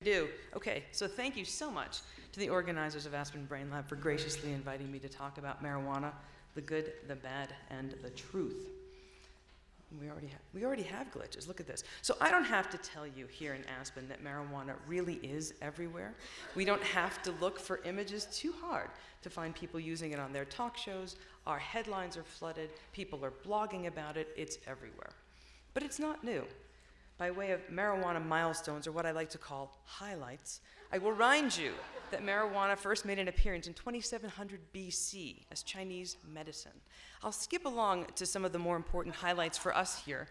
Do. Okay, so thank you so much to the organizers of Aspen Brain Lab for graciously inviting me to talk about marijuana, the good, the bad, and the truth. We already have glitches. Look at this. So I don't have to tell you here in Aspen that marijuana really is everywhere. We don't have to look for images too hard to find people using it on their talk shows. Our headlines are flooded. People are blogging about it. It's everywhere. But it's not new. By way of marijuana milestones, or what I like to call highlights, I will remind you that marijuana first made an appearance in 2700 BC as Chinese medicine. I'll skip along to some of the more important highlights for us here.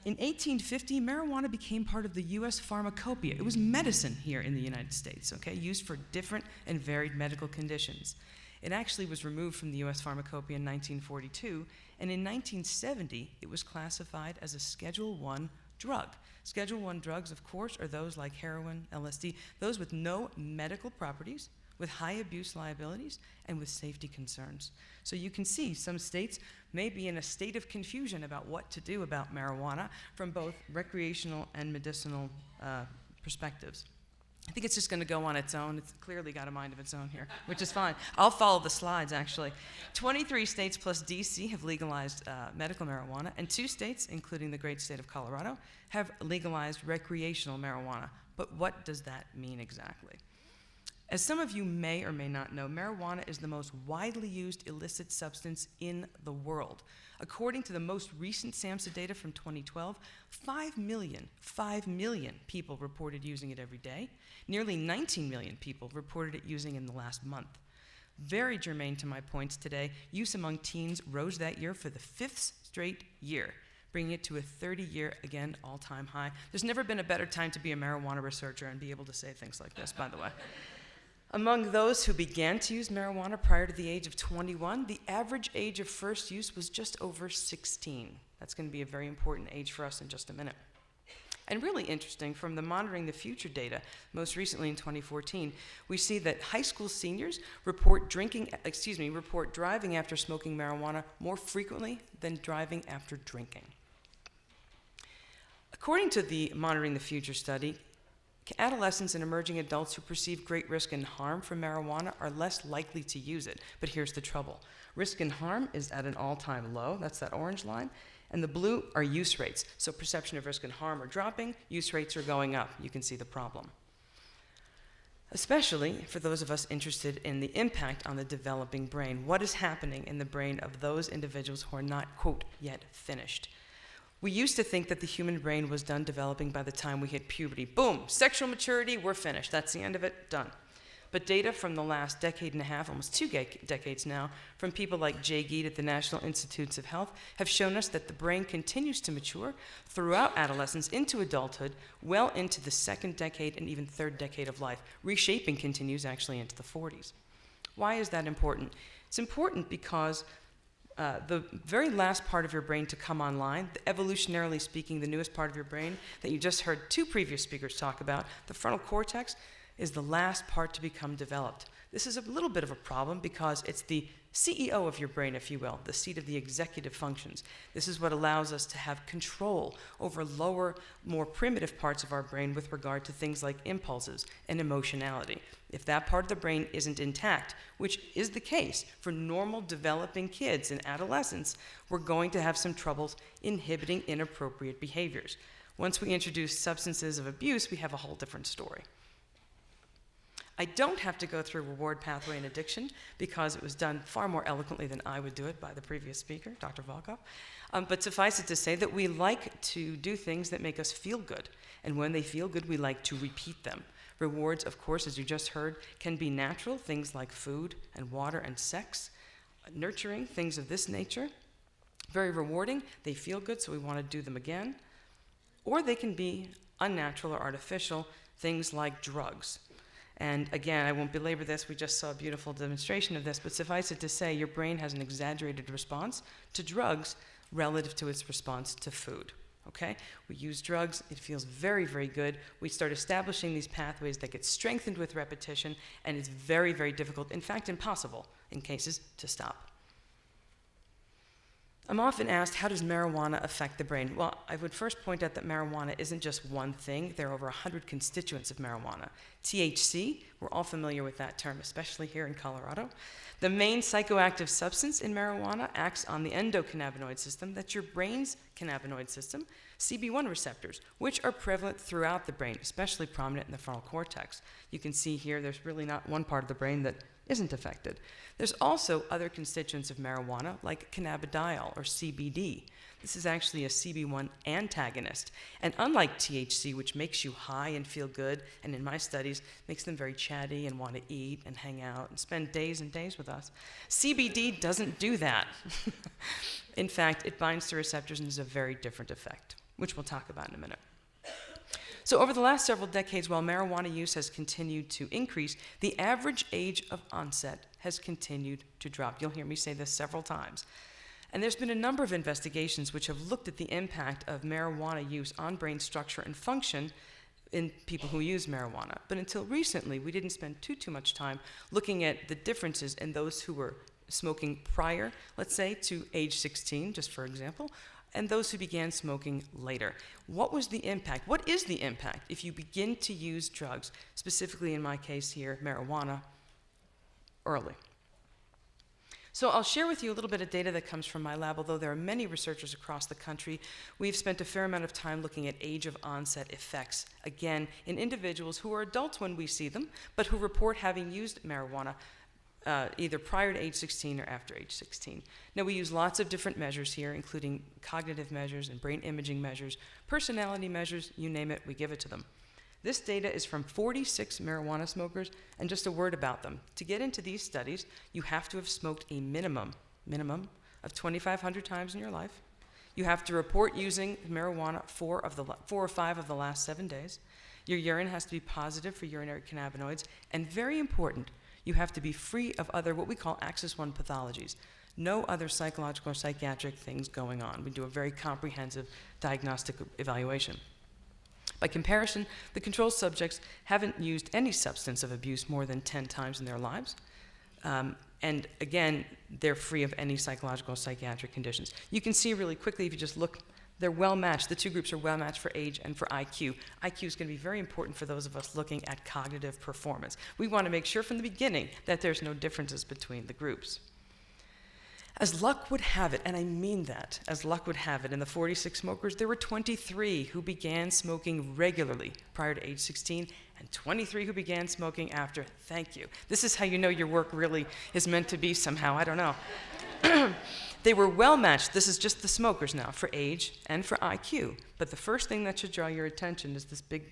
In 1850, marijuana became part of the US pharmacopoeia. It was medicine here in the United States, okay, used for different and varied medical conditions. It actually was removed from the US pharmacopoeia in 1942, and in 1970, it was classified as a Schedule I drug. Schedule I drugs, of course, are those like heroin, LSD, those with no medical properties, with high abuse liabilities, and with safety concerns. So you can see some states may be in a state of confusion about what to do about marijuana from both recreational and medicinal perspectives. I think it's just going to go on its own. It's clearly got a mind of its own here, which is fine. I'll follow the slides, actually. 23 states plus D.C. have legalized medical marijuana, and 2 states, including the great state of Colorado, have legalized recreational marijuana. But what does that mean exactly? As some of you may or may not know, marijuana is the most widely used illicit substance in the world. According to the most recent SAMHSA data from 2012, 5 million people reported using it every day. Nearly 19 million people reported it using in the last month. Very germane to my points today, use among teens rose that year for the 5th straight year, bringing it to a 30-year, again, all-time high. There's never been a better time to be a marijuana researcher and be able to say things like this, by the way. Among those who began to use marijuana prior to the age of 21, the average age of first use was just over 16. That's going to be a very important age for us in just a minute. And really interesting, from the Monitoring the Future data, most recently in 2014, we see that high school seniors report driving after smoking marijuana more frequently than driving after drinking. According to the Monitoring the Future study, adolescents and emerging adults who perceive great risk and harm from marijuana are less likely to use it. But here's the trouble. Risk and harm is at an all-time low. That's that orange line. And the blue are use rates. So perception of risk and harm are dropping. Use rates are going up. You can see the problem. Especially for those of us interested in the impact on the developing brain. What is happening in the brain of those individuals who are not, quote, yet finished? We used to think that the human brain was done developing by the time we hit puberty. Boom, sexual maturity, we're finished. That's the end of it, done. But data from the last decade and a half, almost 2 decades now, from people like Jay Geet at the National Institutes of Health, have shown us that the brain continues to mature throughout adolescence into adulthood, well into the 2nd decade and even 3rd decade of life. Reshaping continues actually into the 40s. Why is that important? It's important because the very last part of your brain to come online, evolutionarily speaking, the newest part of your brain that you just heard 2 previous speakers talk about, the frontal cortex, is the last part to become developed. This is a little bit of a problem because it's the CEO of your brain, if you will, the seat of the executive functions. This is what allows us to have control over lower, more primitive parts of our brain with regard to things like impulses and emotionality. If that part of the brain isn't intact, which is the case for normal developing kids and adolescents, we're going to have some troubles inhibiting inappropriate behaviors. Once we introduce substances of abuse, we have a whole different story. I don't have to go through reward pathway and addiction because it was done far more eloquently than I would do it by the previous speaker, Dr. Volkov. But suffice it to say that we like to do things that make us feel good. And when they feel good, we like to repeat them. Rewards, of course, as you just heard, can be natural, things like food and water and sex, nurturing, things of this nature. Very rewarding, they feel good, so we want to do them again. Or they can be unnatural or artificial, things like drugs. And again, I won't belabor this, we just saw a beautiful demonstration of this, but suffice it to say, your brain has an exaggerated response to drugs relative to its response to food. Okay? We use drugs, it feels very, very good. We start establishing these pathways that get strengthened with repetition, and it's very, very difficult, in fact impossible, in cases, to stop. I'm often asked, how does marijuana affect the brain? Well, I would first point out that marijuana isn't just one thing. There are over 100 constituents of marijuana. THC, we're all familiar with that term, especially here in Colorado. The main psychoactive substance in marijuana acts on the endocannabinoid system, that's your brain's cannabinoid system, CB1 receptors, which are prevalent throughout the brain, especially prominent in the frontal cortex. You can see here there's really not one part of the brain that isn't affected. There's also other constituents of marijuana, like cannabidiol or CBD. This is actually a CB1 antagonist. And unlike THC, which makes you high and feel good, and in my studies, makes them very chatty and want to eat and hang out and spend days and days with us, CBD doesn't do that. In fact, it binds to receptors and has a very different effect, which we'll talk about in a minute. So over the last several decades, while marijuana use has continued to increase, the average age of onset has continued to drop. You'll hear me say this several times. And there's been a number of investigations which have looked at the impact of marijuana use on brain structure and function in people who use marijuana. But until recently, we didn't spend too much time looking at the differences in those who were smoking prior, let's say, to age 16, just for example, and those who began smoking later. What was the impact? What is the impact if you begin to use drugs, specifically in my case here, marijuana, early? So I'll share with you a little bit of data that comes from my lab. Although there are many researchers across the country, we've spent a fair amount of time looking at age of onset effects, again, in individuals who are adults when we see them, but who report having used marijuana either prior to age 16 or after age 16. Now, we use lots of different measures here, including cognitive measures and brain imaging measures, personality measures, you name it, we give it to them. This data is from 46 marijuana smokers, and just a word about them. To get into these studies, you have to have smoked a minimum of 2,500 times in your life. You have to report using marijuana 4 or 5 of the last 7 days. Your urine has to be positive for urinary cannabinoids, and very important, you have to be free of other, what we call axis 1 pathologies. No other psychological or psychiatric things going on. We do a very comprehensive diagnostic evaluation. By comparison, the control subjects haven't used any substance of abuse more than 10 times in their lives. And again, they're free of any psychological or psychiatric conditions. You can see really quickly if you just look, they're well matched. The two groups are well matched for age and for IQ. IQ is going to be very important for those of us looking at cognitive performance. We want to make sure from the beginning that there's no differences between the groups. As luck would have it, and I mean that, as luck would have it, in the 46 smokers, there were 23 who began smoking regularly prior to age 16, and 23 who began smoking after. Thank you. This is how you know your work really is meant to be somehow. I don't know. They were well matched. This is just the smokers now, for age and for IQ. But the first thing that should draw your attention is this big,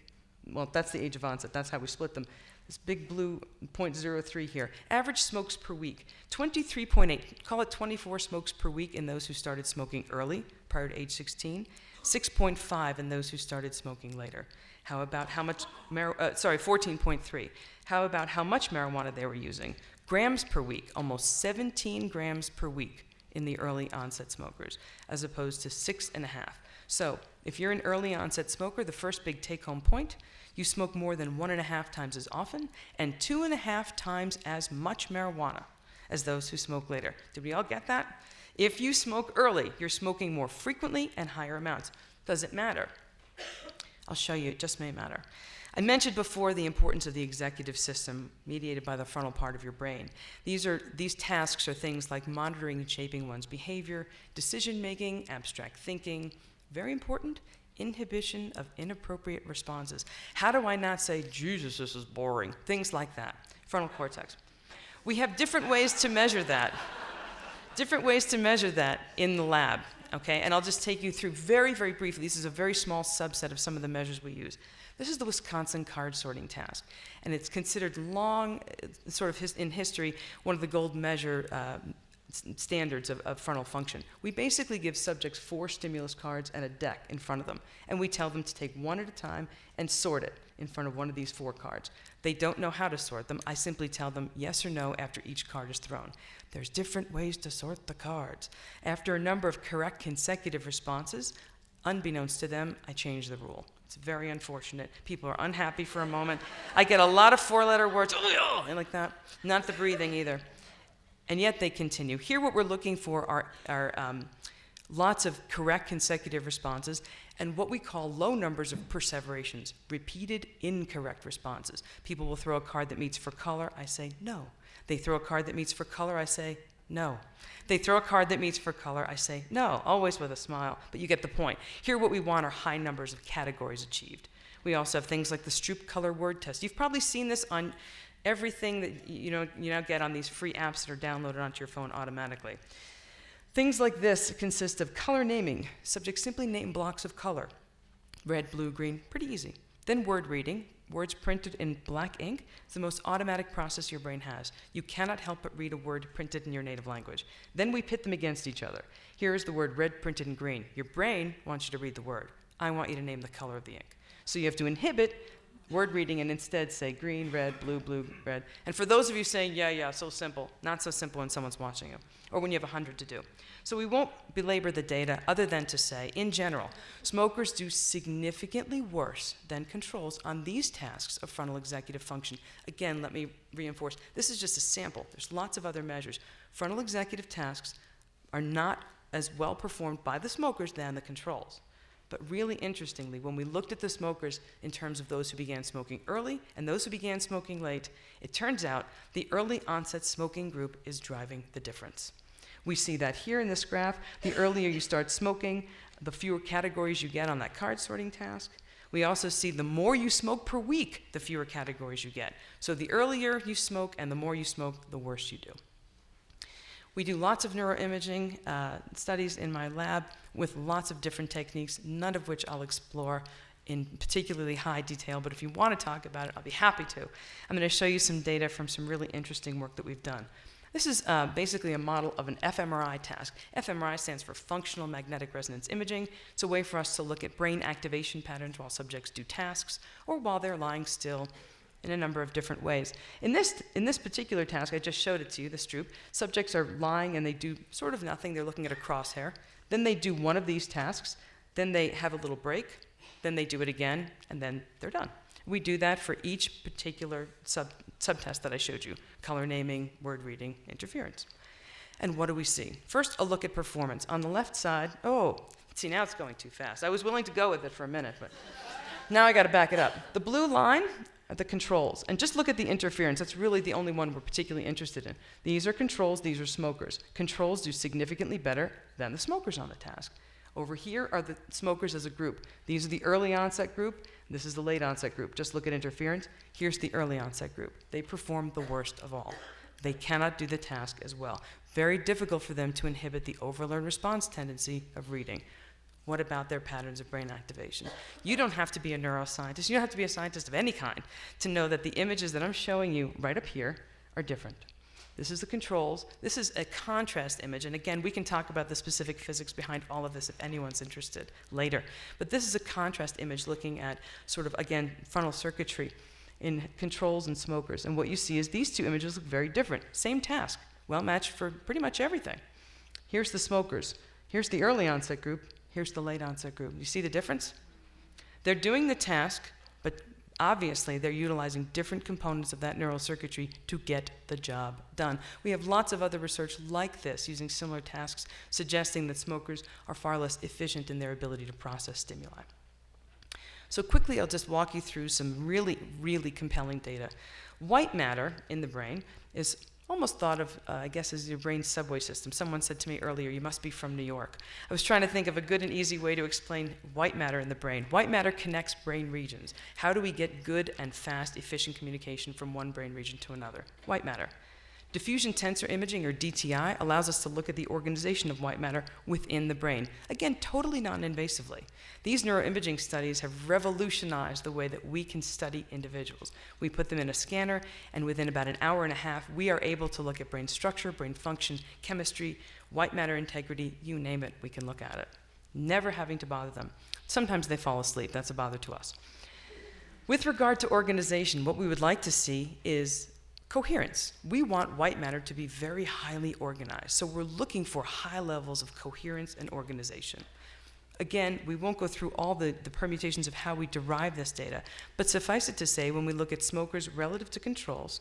well, that's the age of onset. That's how we split them. This big blue 0.03 here. Average smokes per week, 23.8. Call it 24 smokes per week in those who started smoking early, prior to age 16. 6.5 in those who started smoking later. How about how much, 14.3. How about how much marijuana they were using? Grams per week, almost 17 grams per week in the early onset smokers, as opposed to 6.5. So if you're an early onset smoker, the first big take-home point, you smoke more than 1.5 times as often and 2.5 times as much marijuana as those who smoke later. Did we all get that? If you smoke early, you're smoking more frequently and higher amounts. Does it matter? I'll show you, it just may matter. I mentioned before the importance of the executive system mediated by the frontal part of your brain. These tasks are things like monitoring and shaping one's behavior, decision-making, abstract thinking, very important, inhibition of inappropriate responses. How do I not say, Jesus, this is boring? Things like that. Frontal cortex. We have different ways to measure that. Different ways to measure that in the lab, okay? And I'll just take you through very, very briefly. This is a very small subset of some of the measures we use. This is the Wisconsin card sorting task, and it's considered long, sort of in history, one of the gold measure standards of frontal function. We basically give subjects 4 stimulus cards and a deck in front of them, and we tell them to take one at a time and sort it in front of one of these 4 cards. They don't know how to sort them. I simply tell them yes or no after each card is thrown. There's different ways to sort the cards. After a number of correct consecutive responses, unbeknownst to them, I change the rule. It's very unfortunate. People are unhappy for a moment. I get a lot of 4-letter words, and like that. Not the breathing either. And yet they continue. Here what we're looking for are lots of correct consecutive responses, and what we call low numbers of perseverations, repeated incorrect responses. People will throw a card that meets for color, I say no. They throw a card that meets for color, I say no. They throw a card that meets for color, I say no, always with a smile, but you get the point. Here what we want are high numbers of categories achieved. We also have things like the Stroop color word test. You've probably seen this on everything that you now get on these free apps that are downloaded onto your phone automatically. Things like this consist of color naming. Subjects simply name blocks of color. Red, blue, green, pretty easy. Then word reading. Words printed in black ink is the most automatic process your brain has. You cannot help but read a word printed in your native language. Then we pit them against each other. Here is the word red printed in green. Your brain wants you to read the word. I want you to name the color of the ink. So you have to inhibit word reading and instead say green, red, blue, blue, red. And for those of you saying, yeah, so simple, not so simple when someone's watching you, or when you have 100 to do. So we won't belabor the data other than to say, in general, smokers do significantly worse than controls on these tasks of frontal executive function. Again, let me reinforce, this is just a sample. There's lots of other measures. Frontal executive tasks are not as well performed by the smokers than the controls. But really interestingly, when we looked at the smokers in terms of those who began smoking early and those who began smoking late, it turns out the early onset smoking group is driving the difference. We see that here in this graph. The earlier you start smoking, the fewer categories you get on that card sorting task. We also see the more you smoke per week, the fewer categories you get. So the earlier you smoke and the more you smoke, the worse you do. We do lots of neuroimaging studies in my lab with lots of different techniques, none of which I'll explore in particularly high detail, but if you want to talk about it, I'll be happy to. I'm going to show you some data from some really interesting work that we've done. This is basically a model of an fMRI task. fMRI stands for Functional Magnetic Resonance Imaging. It's a way for us to look at brain activation patterns while subjects do tasks or while they're lying still in a number of different ways. In this particular task, I just showed it to you, the Stroop. Subjects are lying and they do sort of nothing. They're looking at a crosshair. Then they do one of these tasks. Then they have a little break. Then they do it again, and then they're done. We do that for each particular subtest that I showed you: color naming, word reading, interference. And what do we see? First, a look at performance. On the left side, see, now it's going too fast. I was willing to go with it for a minute, but now I got to back it up. The blue line are the controls. And just look at the interference. That's really the only one we're particularly interested in. These are controls, these are smokers. Controls do significantly better than the smokers on the task. Over here are the smokers as a group. These are the early onset group. This is the late onset group. Just look at interference. Here's the early onset group. They perform the worst of all. They cannot do the task as well. Very difficult for them to inhibit the overlearn response tendency of reading. What about their patterns of brain activation? You don't have to be a neuroscientist. You don't have to be a scientist of any kind to know that the images that I'm showing you right up here are different. This is the controls. This is a contrast image. And again, we can talk about the specific physics behind all of this if anyone's interested later. But this is a contrast image looking at sort of, again, frontal circuitry in controls and smokers. And what you see is these two images look very different. Same task, well matched for pretty much everything. Here's the smokers. Here's the early onset group. Here's the late onset group. You see the difference? They're doing the task, but obviously they're utilizing different components of that neural circuitry to get the job done. We have lots of other research like this using similar tasks, suggesting that smokers are far less efficient in their ability to process stimuli. So quickly, I'll just walk you through some really, really compelling data. White matter in the brain is almost thought of, I guess, as your brain's subway system. Someone said to me earlier, you must be from New York. I was trying to think of a good and easy way to explain white matter in the brain. White matter connects brain regions. How do we get good and fast, efficient communication from one brain region to another? White matter. Diffusion tensor imaging, or DTI, allows us to look at the organization of white matter within the brain. Again, totally non-invasively. These neuroimaging studies have revolutionized the way that we can study individuals. We put them in a scanner, and within about an hour and a half, we are able to look at brain structure, brain function, chemistry, white matter integrity, you name it, we can look at it. Never having to bother them. Sometimes they fall asleep, that's a bother to us. With regard to organization, what we would like to see is coherence. We want white matter to be very highly organized, so we're looking for high levels of coherence and organization. Again, we won't go through all the permutations of how we derive this data, but suffice it to say, when we look at smokers relative to controls,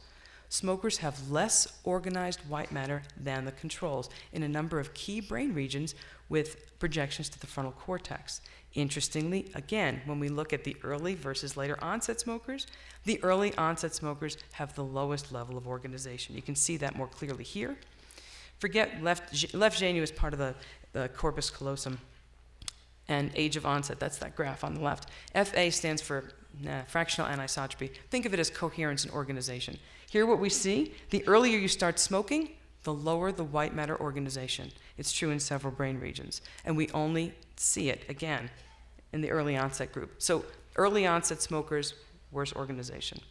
smokers have less organized white matter than the controls in a number of key brain regions with projections to the frontal cortex. Interestingly, again, when we look at the early versus later onset smokers, the early onset smokers have the lowest level of organization. You can see that more clearly here. Forget left genu is part of the corpus callosum, and age of onset, that's that graph on the left. FA stands for fractional anisotropy. Think of it as coherence and organization. Here what we see, the earlier you start smoking, the lower the white matter organization. It's true in several brain regions, and we only see it, again, in the early onset group. So early onset smokers, worse organization.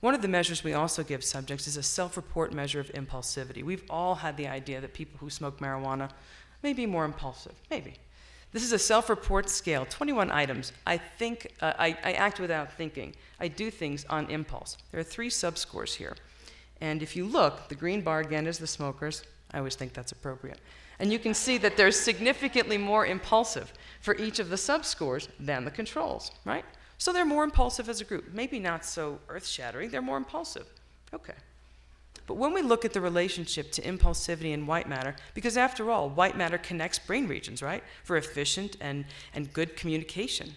One of the measures we also give subjects is a self-report measure of impulsivity. We've all had the idea that people who smoke marijuana may be more impulsive, maybe. This is a self-report scale, 21 items. I think, I act without thinking. I do things on impulse. There are 3 subscores here. And if you look, the green bar again is the smokers. I always think that's appropriate. And you can see that they're significantly more impulsive for each of the subscores than the controls, right? So they're more impulsive as a group. Maybe not so earth-shattering, they're more impulsive. Okay. But when we look at the relationship to impulsivity and white matter, because after all, white matter connects brain regions, right? For efficient and good communication.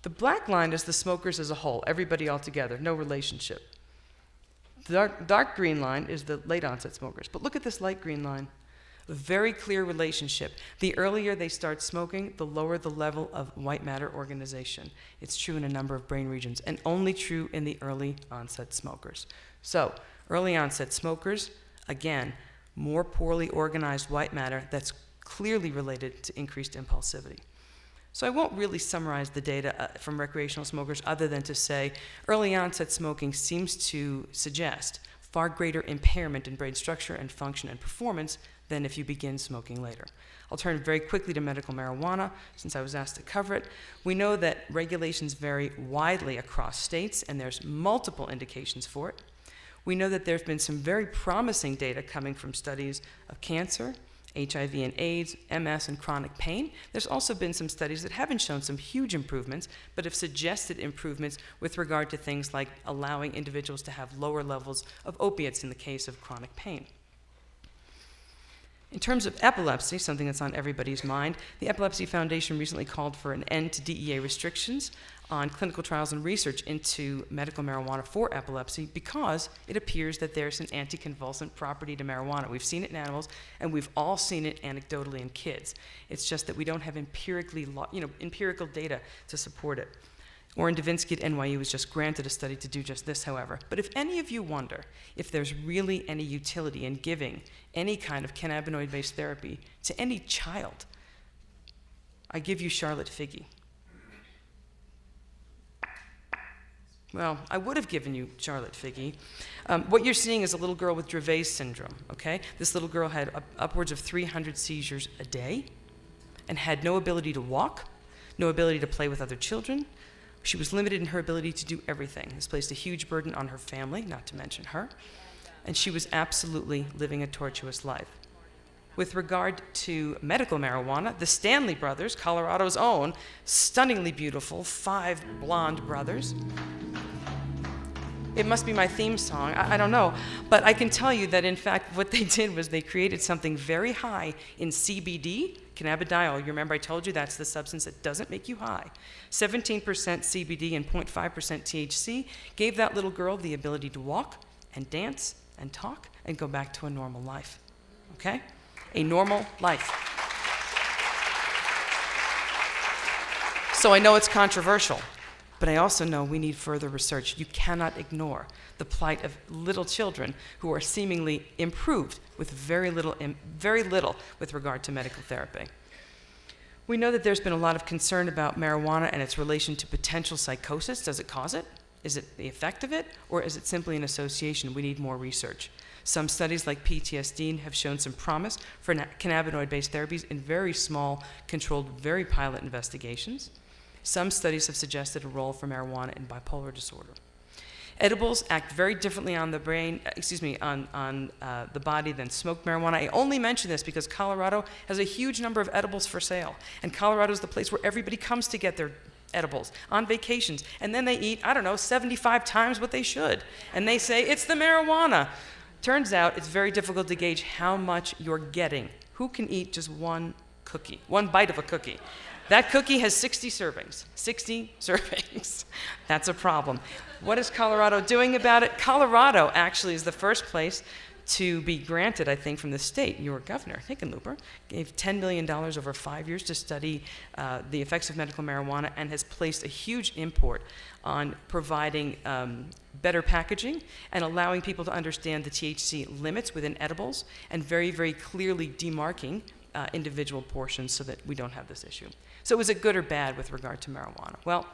The black line is the smokers as a whole, everybody all together, no relationship. The dark green line is the late onset smokers. But look at this light green line. A very clear relationship. The earlier they start smoking, the lower the level of white matter organization. It's true in a number of brain regions, and only true in the early onset smokers. So, early onset smokers, again, more poorly organized white matter that's clearly related to increased impulsivity. So I won't really summarize the data from recreational smokers other than to say early onset smoking seems to suggest far greater impairment in brain structure and function and performance than if you begin smoking later. I'll turn very quickly to medical marijuana, since I was asked to cover it. We know that regulations vary widely across states, and there's multiple indications for it. We know that there's been some very promising data coming from studies of cancer, HIV and AIDS, MS, and chronic pain. There's also been some studies that haven't shown some huge improvements, but have suggested improvements with regard to things like allowing individuals to have lower levels of opiates in the case of chronic pain. In terms of epilepsy, something that's on everybody's mind, the Epilepsy Foundation recently called for an end to DEA restrictions on clinical trials and research into medical marijuana for epilepsy because it appears that there's an anticonvulsant property to marijuana. We've seen it in animals, and we've all seen it anecdotally in kids. It's just that we don't have empirical data to support it. Oren Davinsky at NYU was just granted a study to do just this, however. But if any of you wonder if there's really any utility in giving any kind of cannabinoid-based therapy to any child, I give you Charlotte Figge. Well, I would have given you Charlotte Figge. What you're seeing is a little girl with Dravet syndrome, okay? This little girl had upwards of 300 seizures a day and had no ability to walk, no ability to play with other children. She was limited in her ability to do everything. This placed a huge burden on her family, not to mention her, and she was absolutely living a tortuous life. With regard to medical marijuana, the Stanley brothers, Colorado's own, stunningly beautiful, 5 blonde brothers. It must be my theme song, I don't know. But I can tell you that, in fact, what they did was they created something very high in CBD, cannabidiol. You remember I told you that's the substance that doesn't make you high. 17% CBD and 0.5% THC gave that little girl the ability to walk and dance and talk and go back to a normal life, okay? A normal life. So I know it's controversial, but I also know we need further research. You cannot ignore the plight of little children who are seemingly improved with very little with regard to medical therapy. We know that there's been a lot of concern about marijuana and its relation to potential psychosis. Does it cause it? Is it the effect of it? Or is it simply an association? We need more research. Some studies like PTSD have shown some promise for cannabinoid-based therapies in very small, controlled, very pilot investigations. Some studies have suggested a role for marijuana in bipolar disorder. Edibles act very differently on the brain, on the body than smoked marijuana. I only mention this because Colorado has a huge number of edibles for sale, and Colorado is the place where everybody comes to get edibles on vacations, and then they eat, I don't know, 75 times what they should. And they say, it's the marijuana. Turns out it's very difficult to gauge how much you're getting. Who can eat just one cookie, one bite of a cookie? That cookie has 60 servings. 60 servings. That's a problem. What is Colorado doing about it? Colorado actually is the first place to be granted, I think, from the state. Your governor, Hickenlooper, gave $10 million over 5 years to study the effects of medical marijuana and has placed a huge import on providing better packaging and allowing people to understand the THC limits within edibles and very, very clearly demarking individual portions so that we don't have this issue. So is it good or bad with regard to marijuana? Well,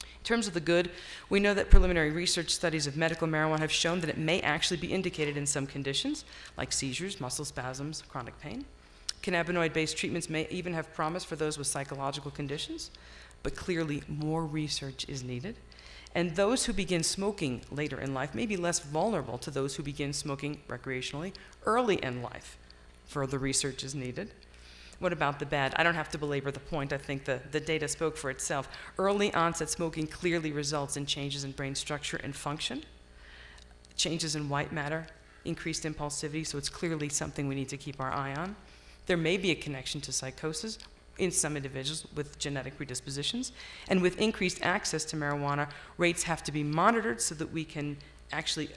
in terms of the good, we know that preliminary research studies of medical marijuana have shown that it may actually be indicated in some conditions, like seizures, muscle spasms, chronic pain. Cannabinoid-based treatments may even have promise for those with psychological conditions, but clearly more research is needed. And those who begin smoking later in life may be less vulnerable to those who begin smoking recreationally early in life. Further research is needed. What about the bad? I don't have to belabor the point. I think the data spoke for itself. Early onset smoking clearly results in changes in brain structure and function, changes in white matter, increased impulsivity, so it's clearly something we need to keep our eye on. There may be a connection to psychosis in some individuals with genetic predispositions, and with increased access to marijuana, rates have to be monitored so that we can actually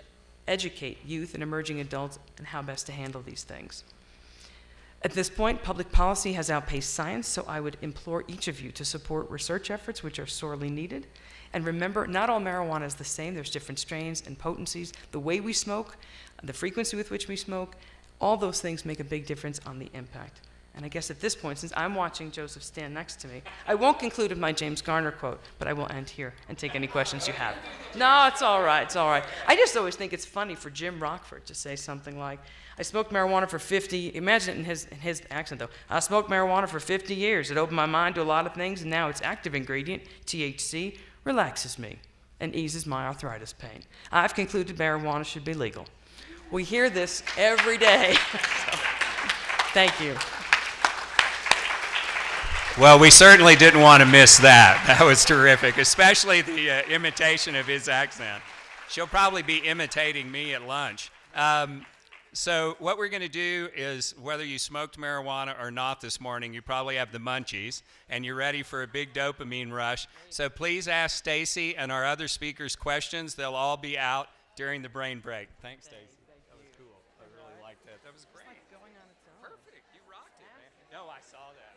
educate youth and emerging adults on how best to handle these things. At this point, public policy has outpaced science, so I would implore each of you to support research efforts which are sorely needed. And remember, not all marijuana is the same. There's different strains and potencies. The way we smoke, the frequency with which we smoke, all those things make a big difference on the impact. And I guess at this point, since I'm watching Joseph stand next to me, I won't conclude with my James Garner quote, but I will end here and take any questions you have. No, it's all right, it's all right. I just always think it's funny for Jim Rockford to say something like, I smoked marijuana for 50, imagine it in his accent though, I smoked marijuana for 50 years. It opened my mind to a lot of things, and now its active ingredient, THC, relaxes me and eases my arthritis pain. I've concluded marijuana should be legal. We hear this every day. So, thank you. Well, we certainly didn't want to miss that. That was terrific, especially the imitation of his accent. She'll probably be imitating me at lunch. So what we're going to do is, whether you smoked marijuana or not this morning, you probably have the munchies, and you're ready for a big dopamine rush. So please ask Staci and our other speakers questions. They'll all be out during the brain break. Thanks, Staci. That was cool. I really liked that. That was great. Perfect. You rocked it, man. No, I saw that.